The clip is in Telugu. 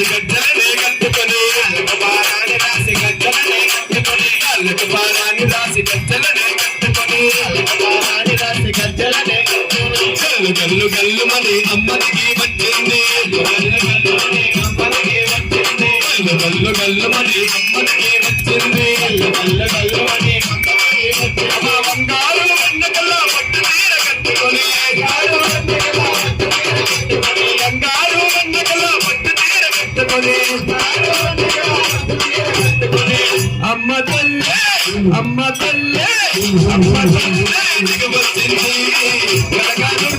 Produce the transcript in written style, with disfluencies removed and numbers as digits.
రాసి గజ్జలనే కట్టుకొని అల్లకు బారాని రాసి గజ్జలనే కట్టుకొని అల్లకు బారాని రాసి గజ్జలనే కట్టుకొని అల్లకు బారాని రాసి గజ్జలనే కట్టుకొని గల్లు గల్లు గల్లు మని అమ్మనికి వచ్చింది గల్లు గల్లు మని అమ్మనికి వచ్చింది గల్లు గల్లు గల్లు మని అమ్మనికి వచ్చింది గల్లు గల్లు గల్లు మని అమ్మనికి వచ్చింది బంగారు వన్నకల్లా పట్టు తీర కట్టుకొని బంగారు వన్నకల్లా పట్టు తీర కట్టుకొని అమ్మ తల్లే అమ్మ తల్లే అమ్మ తల్లే దిగవచ్చింది గలగాను